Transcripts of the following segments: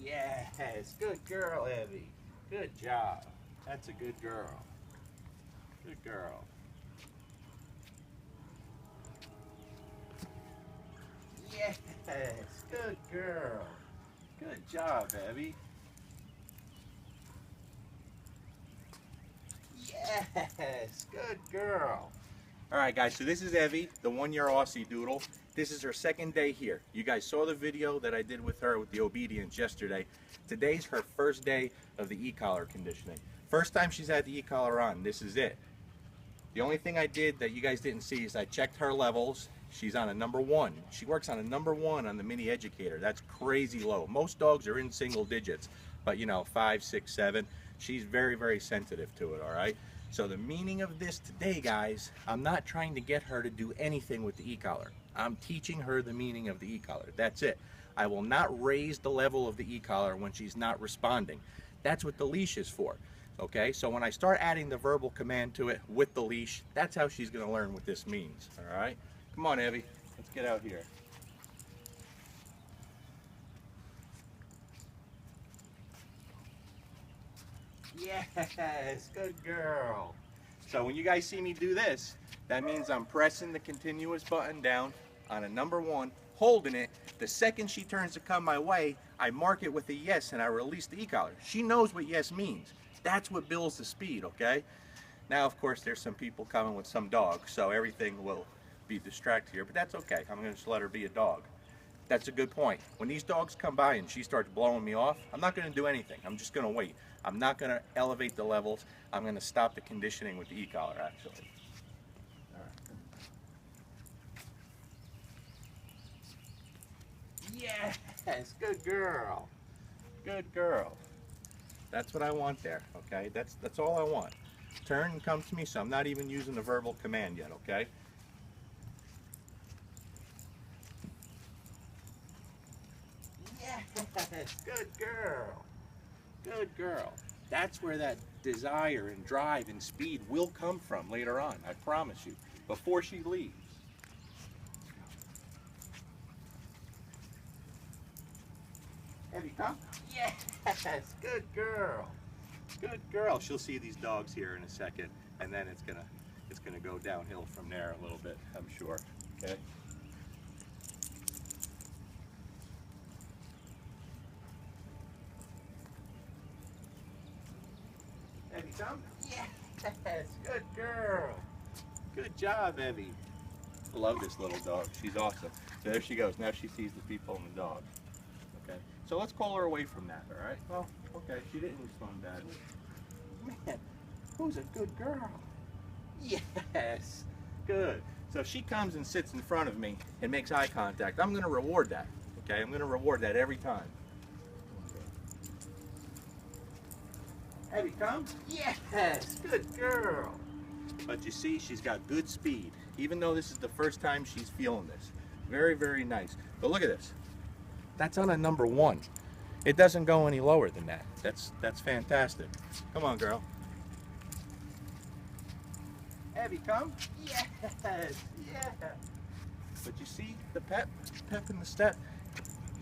Yes, good girl, Evie. Good job. That's a good girl. Good girl. Yes, good girl. Good job, Evie. Yes, good girl. All right, guys, so this is Evie, the 1-year Aussie Doodle. This is her second day here. You guys saw the video that I did with her with the obedience yesterday. Today's her first day of the e-collar conditioning. First time she's had the e-collar on. This is it. The only thing I did that you guys didn't see is I checked her levels. She's on a number 1. She works on a number 1 on the mini educator. That's crazy low. Most dogs are in single digits, but you know, 5, 6, 7. She's very, very sensitive to it, all right? So the meaning of this today, guys, I'm not trying to get her to do anything with the e-collar. I'm teaching her the meaning of the e-collar. That's it. I will not raise the level of the e-collar when she's not responding. That's what the leash is for. Okay, so when I start adding the verbal command to it with the leash, that's how she's going to learn what this means. All right, come on, Evie, let's get out here. Yes, good girl. So when you guys see me do this, that means I'm pressing the continuous button down on a number 1, holding it. The second she turns to come my way, I mark it with a yes and I release the e-collar. She knows what yes means. That's what builds the speed, okay? Now, of course, there's some people coming with some dogs, so everything will be distracted here, but that's okay. I'm gonna just let her be a dog. That's a good point. When these dogs come by and she starts blowing me off, I'm not gonna do anything. I'm just gonna wait. I'm not gonna elevate the levels. I'm gonna stop the conditioning with the e-collar, actually. All right. Yes, good girl. Good girl. That's what I want there, okay? That's all I want. Turn and come to me, so I'm not even using the verbal command yet, okay? Yes, good girl. Good girl. That's where that desire and drive and speed will come from later on, I promise you, before she leaves. Have you come? Yes, good girl. Good girl. She'll see these dogs here in a second, and then it's gonna go downhill from there a little bit, I'm sure. Okay. Evie, come? Yes, good girl. Good job, Evie. I love this little dog. She's awesome. So there she goes. Now she sees the people and the dog. Okay. So let's call her away from that, all right? Well, okay, she didn't respond badly. Man, who's a good girl? Yes, good. So if she comes and sits in front of me and makes eye contact, I'm gonna reward that, okay? I'm gonna reward that every time. Have you come? Yes, good girl. But you see, she's got good speed, even though this is the first time she's feeling this. Very, very nice. But look at this. That's on a number 1. It doesn't go any lower than that. That's fantastic. Come on, girl. Have you come? Yes, yeah. But you see the pep in the step?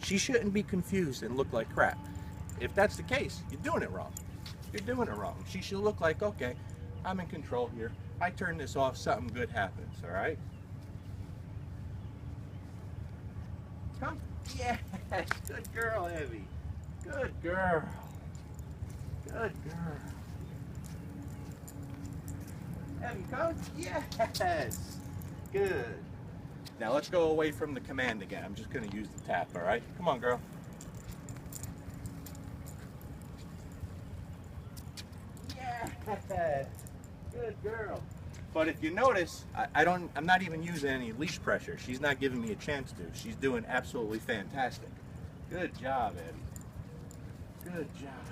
She shouldn't be confused and look like crap. If that's the case, you're doing it wrong. You're doing it wrong. She should look like, okay, I'm in control here. I turn this off, something good happens, all right? Come. Yes, good girl, Evie. Good girl. Good girl. Evie, come. Yes. Good. Now let's go away from the command again. I'm just going to use the tap, all right? Come on, girl. Yes. Good girl. But if you notice, I'm not even using any leash pressure. She's not giving me a chance to. She's doing absolutely fantastic. Good job, Evie. Good job.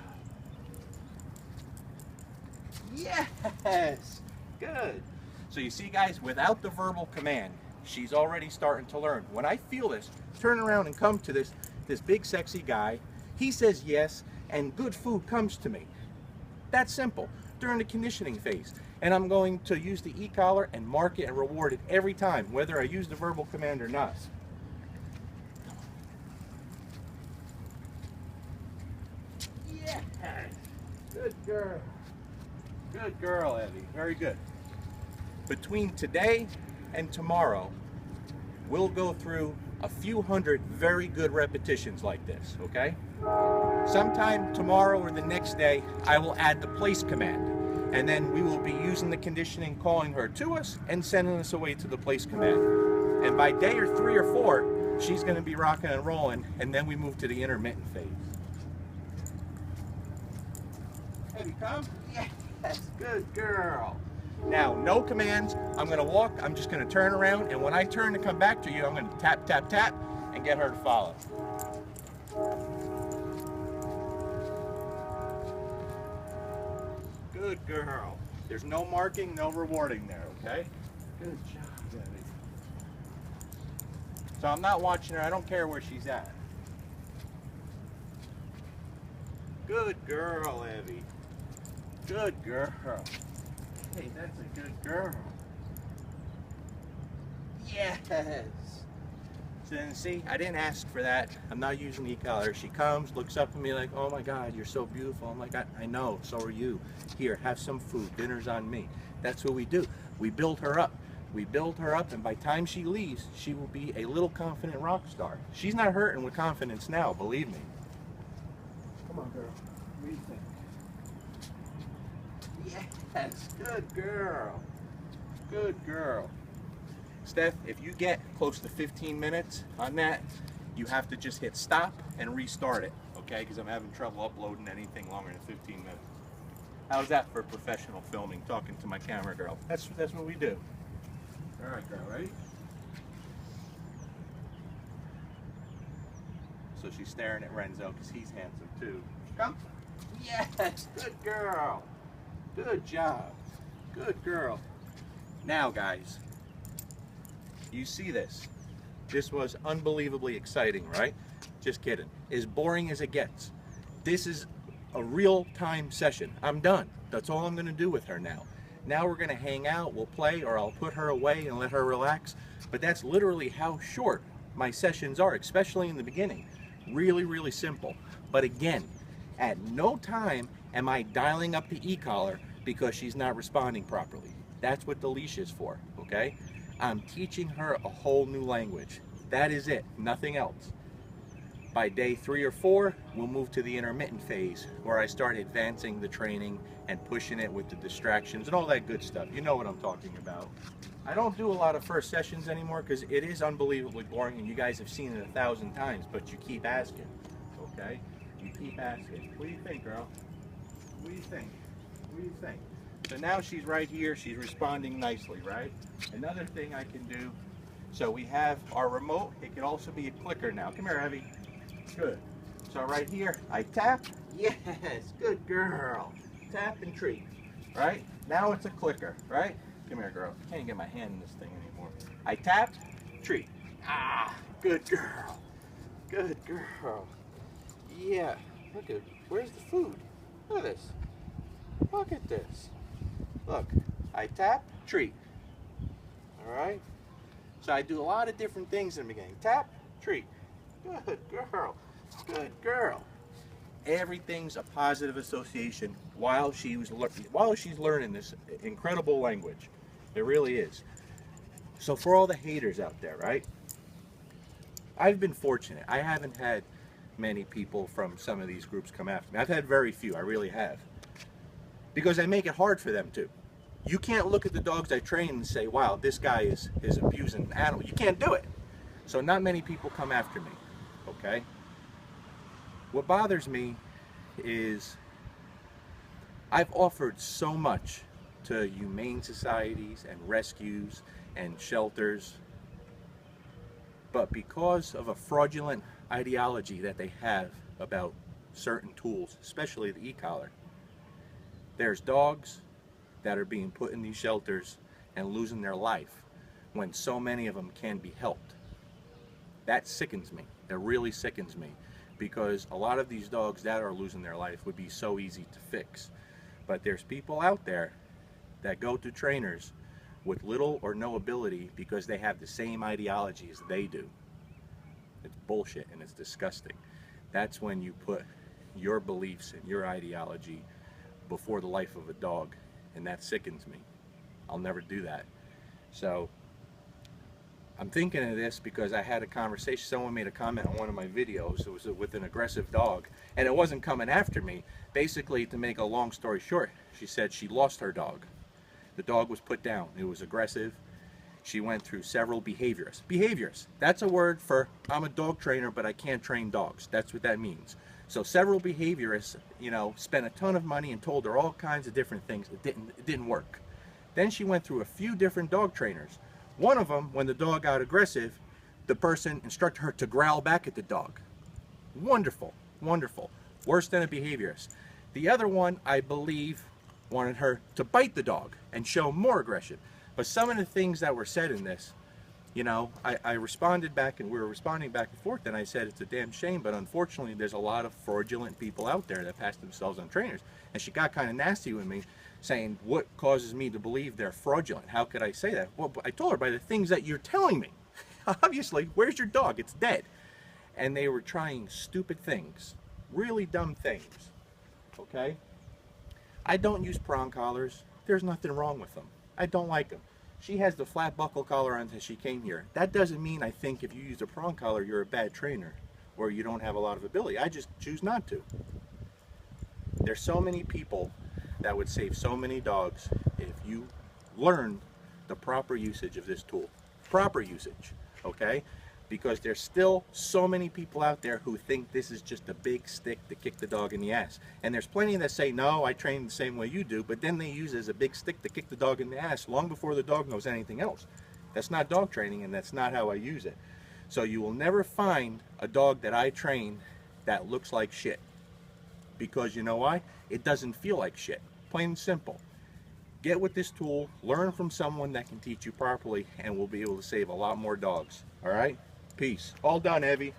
Yes. Good. So you see, guys, without the verbal command, she's already starting to learn. When I feel this, turn around and come to this big sexy guy. He says yes, and good food comes to me. That's simple. During the conditioning phase. And I'm going to use the e-collar and mark it and reward it every time, whether I use the verbal command or not. Good girl. Good girl, Evie. Very good. Between today and tomorrow, we'll go through a few hundred very good repetitions like this, okay? Sometime tomorrow or the next day, I will add the place command. And then we will be using the conditioning, calling her to us and sending us away to the place command. And by day 3 or 4, she's going to be rocking and rolling, and then we move to the intermittent phase. Evie, come. Yes, good girl. Now, no commands. I'm going to walk. I'm just going to turn around, and when I turn to come back to you, I'm going to tap, tap, tap, and get her to follow. Good girl. There's no marking, no rewarding there, okay? Good job, Evie. So I'm not watching her. I don't care where she's at. Good girl, Evie. Good girl. Hey, that's a good girl. Yes. So then, see, I didn't ask for that. I'm not using the e-collar. She comes, looks up at me like, oh my God, you're so beautiful. I'm like, I know, so are you. Here, have some food. Dinner's on me. That's what we do. We build her up. We build her up, and by the time she leaves, she will be a little confident rock star. She's not hurting with confidence now, believe me. Come on, girl. What do you think? Yes, good girl. Good girl. Steph, if you get close to 15 minutes on that, you have to just hit stop and restart it, okay? Because I'm having trouble uploading anything longer than 15 minutes. How's that for professional filming, talking to my camera girl? That's what we do. All right, girl, ready? So she's staring at Renzo because he's handsome too. Come. Yes, good girl. Good job. Good girl. Now, guys, you see this. This was unbelievably exciting, right? Just kidding. As boring as it gets. This is a real-time session. I'm done. That's all I'm going to do with her now. Now we're going to hang out, we'll play, or I'll put her away and let her relax. But that's literally how short my sessions are, especially in the beginning. Really, really simple. But again, at no time am I dialing up the e-collar because she's not responding properly. That's what the leash is for, okay? I'm teaching her a whole new language. That is it, nothing else. By day 3 or 4, we'll move to the intermittent phase where I start advancing the training and pushing it with the distractions and all that good stuff. You know what I'm talking about. I don't do a lot of first sessions anymore because it is unbelievably boring and you guys have seen it 1,000 times, but you keep asking, okay? You keep asking. What do you think, girl? What do you think? What do you think? So now she's right here, she's responding nicely, right? Another thing I can do, so we have our remote, it can also be a clicker now. Come here, Evie. Good. So right here, I tap. Yes, good girl. Tap and treat. Right? Now it's a clicker, right? Come here, girl. I can't get my hand in this thing anymore. I tap, treat. Ah, good girl. Good girl. Yeah. Look at, where's the food? Look at this. Look at this. Look, I tap, treat. All right? So I do a lot of different things in the beginning. Tap, treat. Good girl. Good girl. Everything's a positive association while she's learning this incredible language. It really is. So for all the haters out there, right? I've been fortunate. I haven't had many people from some of these groups come after me. I've had very few. I really have. Because I make it hard for them to. You can't look at the dogs I train and say, wow, this guy is abusing an animal. You can't do it. So not many people come after me, okay? What bothers me is I've offered so much to humane societies and rescues and shelters, but because of a fraudulent ideology that they have about certain tools, especially the e-collar, there's dogs that are being put in these shelters and losing their life when so many of them can be helped. That sickens me. That really sickens me, because a lot of these dogs that are losing their life would be so easy to fix. But there's people out there that go to trainers with little or no ability because they have the same ideology as they do. It's bullshit and it's disgusting. That's when you put your beliefs and your ideology before the life of a dog, and that sickens me. I'll never do that. So I'm thinking of this because I had a conversation, someone made a comment on one of my videos. It was with an aggressive dog, and it wasn't coming after me. Basically, to make a long story short, she said she lost her dog. The dog was put down. It was aggressive. She went through several behaviors. Behaviors, that's a word for, I'm a dog trainer, but I can't train dogs. That's what that means. So several behaviorists, you know, spent a ton of money and told her all kinds of different things. It didn't work. Then she went through a few different dog trainers. One of them, when the dog got aggressive, the person instructed her to growl back at the dog. Wonderful, wonderful. Worse than a behaviorist. The other one, I believe, wanted her to bite the dog and show more aggression. But some of the things that were said in this, you know, I responded back, and we were responding back and forth, and I said it's a damn shame, but unfortunately there's a lot of fraudulent people out there that pass themselves on trainers. And she got kind of nasty with me, saying, what causes me to believe they're fraudulent? How could I say that? Well, I told her, by the things that you're telling me. Obviously, where's your dog? It's dead. And they were trying stupid things, really dumb things, okay? I don't use prong collars. There's nothing wrong with them. I don't like them. She has the flat buckle collar on since she came here. That doesn't mean I think if you use a prong collar, you're a bad trainer or you don't have a lot of ability. I just choose not to. There's so many people that would save so many dogs if you learn the proper usage of this tool. Proper usage, okay? Because there's still so many people out there who think this is just a big stick to kick the dog in the ass. And there's plenty that say, no, I train the same way you do, but then they use it as a big stick to kick the dog in the ass long before the dog knows anything else. That's not dog training, and that's not how I use it. So you will never find a dog that I train that looks like shit. Because you know why? It doesn't feel like shit. Plain and simple. Get with this tool, learn from someone that can teach you properly, and we'll be able to save a lot more dogs. All right? Peace. All done, Evie.